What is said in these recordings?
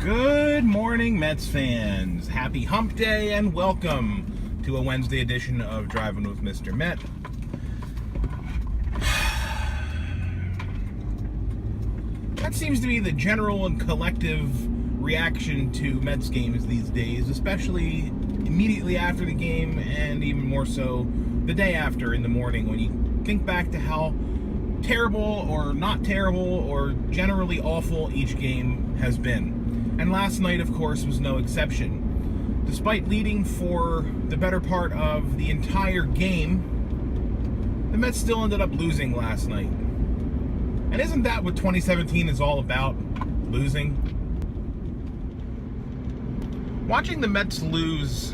Good morning, Mets fans. Happy Hump Day and welcome to a Wednesday edition of Driving with Mr. Met. That seems to be the general and collective reaction to Mets games these days, especially immediately after the game and even more so the day after in the morning when you think back to how terrible or not terrible or generally awful each game has been. And last night, of course, was no exception. Despite leading for the better part of the entire game, the Mets still ended up losing last night. And isn't that what 2017 is all about? Losing? Watching the Mets lose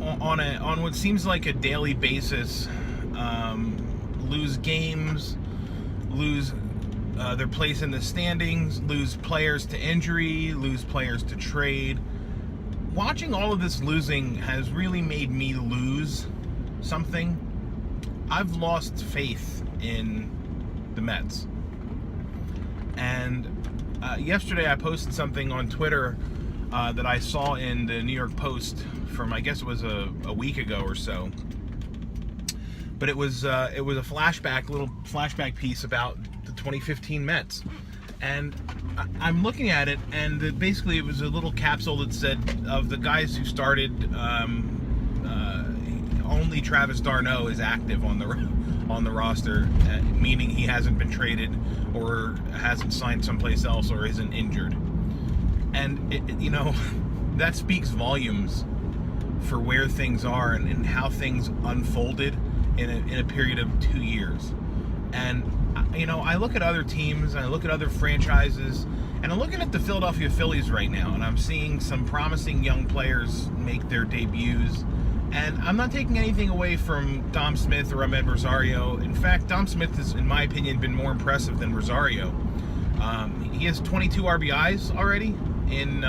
on what seems like a daily basis, lose games, lose their place in the standings, lose players to injury, lose players to trade. Watching all of this losing has really made me lose something. I've lost faith in the Mets. And yesterday I posted something on Twitter that I saw in the New York Post from, I guess it was a week ago or so. But it was a little flashback piece about the 2015 Mets. And I'm looking at it, and basically it was a little capsule that said of the guys who started, only Travis d'Arnaud is active on the roster, meaning he hasn't been traded or hasn't signed someplace else or isn't injured. And that speaks volumes for where things are and how things unfolded in a period of 2 years. And I look at other teams, and I look at other franchises, and I'm looking at the Philadelphia Phillies right now, and I'm seeing some promising young players make their debuts. And I'm not taking anything away from Dom Smith or Ahmed Rosario. In fact, Dom Smith has, in my opinion, been more impressive than Rosario. He has 22 RBIs already in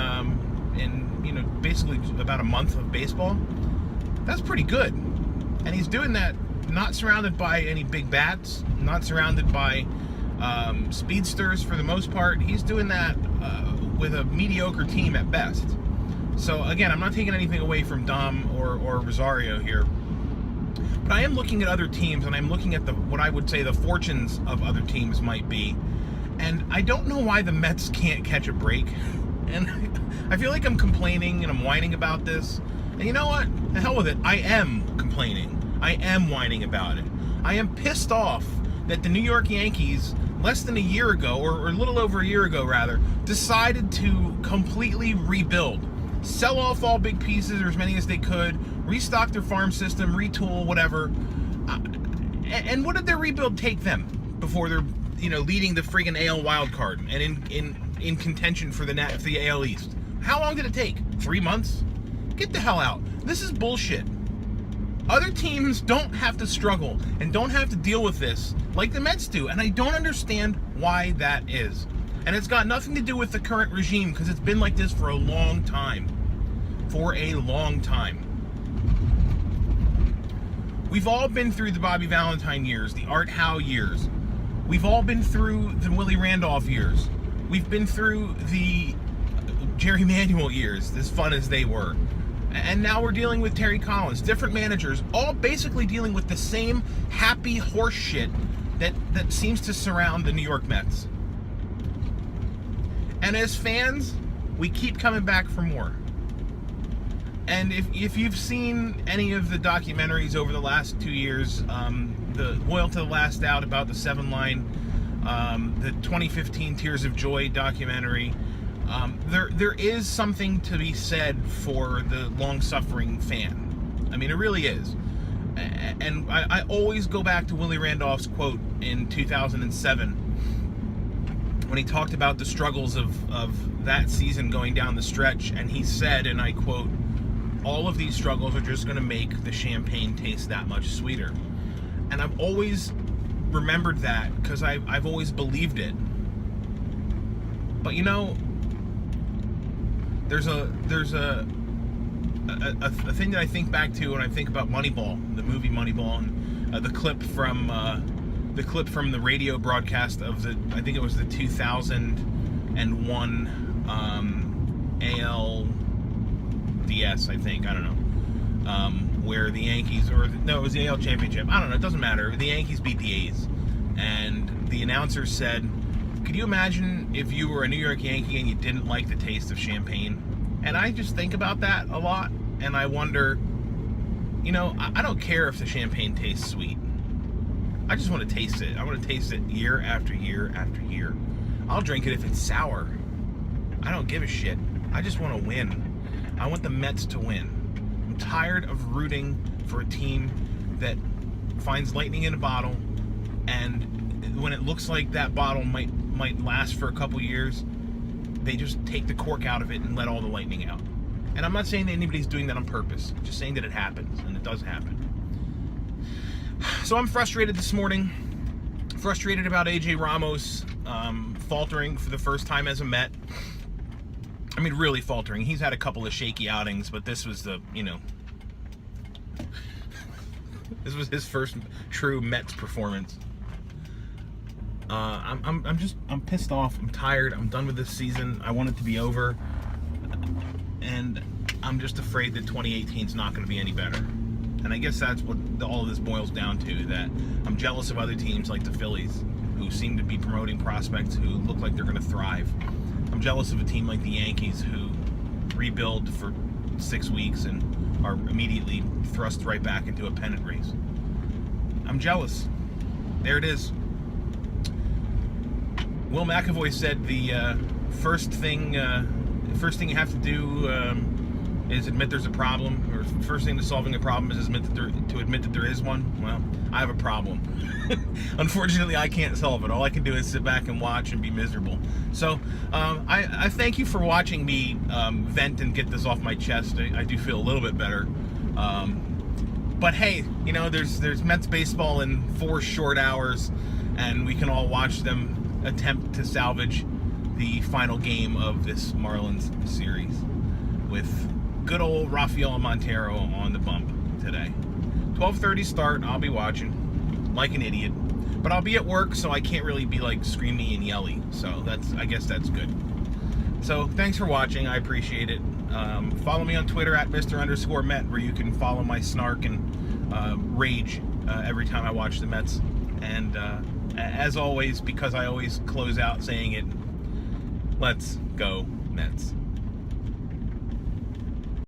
basically about a month of baseball. That's pretty good. And he's doing that not surrounded by any big bats, not surrounded by speedsters for the most part. He's doing that with a mediocre team at best. So again, I'm not taking anything away from Dom or Rosario here, but I am looking at other teams, and I'm looking at what I would say the fortunes of other teams might be. And I don't know why the Mets can't catch a break. And I feel like I'm complaining and I'm whining about this. And you know what? The hell with it. I am complaining. I am whining about it. I am pissed off that the New York Yankees, less than a year ago, or a little over a year ago rather, decided to completely rebuild. Sell off all big pieces, or as many as they could, restock their farm system, retool, whatever. And what did their rebuild take them before they're, leading the friggin' AL wild card and in contention for the AL East? How long did it take? 3 months? Get the hell out. This is bullshit. Other teams don't have to struggle and don't have to deal with this like the Mets do, and I don't understand why that is. And it's got nothing to do with the current regime, because it's been like this for a long time. For a long time. We've all been through the Bobby Valentine years, the Art Howe years. We've all been through the Willie Randolph years. We've been through the Jerry Manuel years, as fun as they were. And now we're dealing with Terry Collins, different managers, all basically dealing with the same happy horse shit that seems to surround the New York Mets. And as fans, we keep coming back for more. And if you've seen any of the documentaries over the last 2 years, the Loyal to the Last Out about the 7-line, the 2015 Tears of Joy documentary, there is something to be said for the long-suffering fan. I mean, it really is. And I always go back to Willie Randolph's quote in 2007 when he talked about the struggles of that season going down the stretch, and he said, and I quote, "All of these struggles are just going to make the champagne taste that much sweeter." And I've always remembered that because I've always believed it. But there's a thing that I think back to when I think about Moneyball, the movie Moneyball, and the clip from the radio broadcast of I think it was the 2000 and won ALDS, I think. I don't know. Where the Yankees, no, it was the AL Championship. I don't know. It doesn't matter. The Yankees beat the A's. And the announcer said, could you imagine if you were a New York Yankee and you didn't like the taste of champagne? And I just think about that a lot. And I wonder, you know, I don't care if the champagne tastes sweet. I just want to taste it. I want to taste it year after year after year. I'll drink it if it's sour. I don't give a shit. I just want to win. I want the Mets to win. I'm tired of rooting for a team that finds lightning in a bottle, and when it looks like that bottle might last for a couple years, they just take the cork out of it and let all the lightning out. And I'm not saying that anybody's doing that on purpose. I'm just saying that it happens, and it does happen. So I'm frustrated this morning. Frustrated about AJ Ramos faltering for the first time as a Met. I mean, really faltering. He's had a couple of shaky outings, but this was the, you know, this was his first true Mets performance. I'm pissed off. I'm tired. I'm done with this season. I want it to be over. And I'm just afraid that 2018 is not going to be any better. And I guess that's what all of this boils down to, that I'm jealous of other teams like the Phillies, who seem to be promoting prospects who look like they're going to thrive. I'm jealous of a team like the Yankees, who rebuild for 6 weeks and are immediately thrust right back into a pennant race. I'm jealous. There it is. Will McAvoy said the first thing you have to do is admit there's a problem, or first thing to solving a problem is admit that there is one. Well, I have a problem. Unfortunately, I can't solve it. All I can do is sit back and watch and be miserable. So I thank you for watching me vent and get this off my chest. I do feel a little bit better. But hey, you know, there's Mets baseball in 4 short hours, and we can all watch them attempt to salvage the final game of this Marlins series with good old Rafael Montero on the bump today. 12:30 start. I'll be watching like an idiot, but I'll be at work, so I can't really be like screaming and yelling. So I guess that's good. So thanks for watching. I appreciate it. Follow me on Twitter at Mr_Met, where you can follow my snark and rage every time I watch the Mets. And as always, because I always close out saying it, let's go Mets.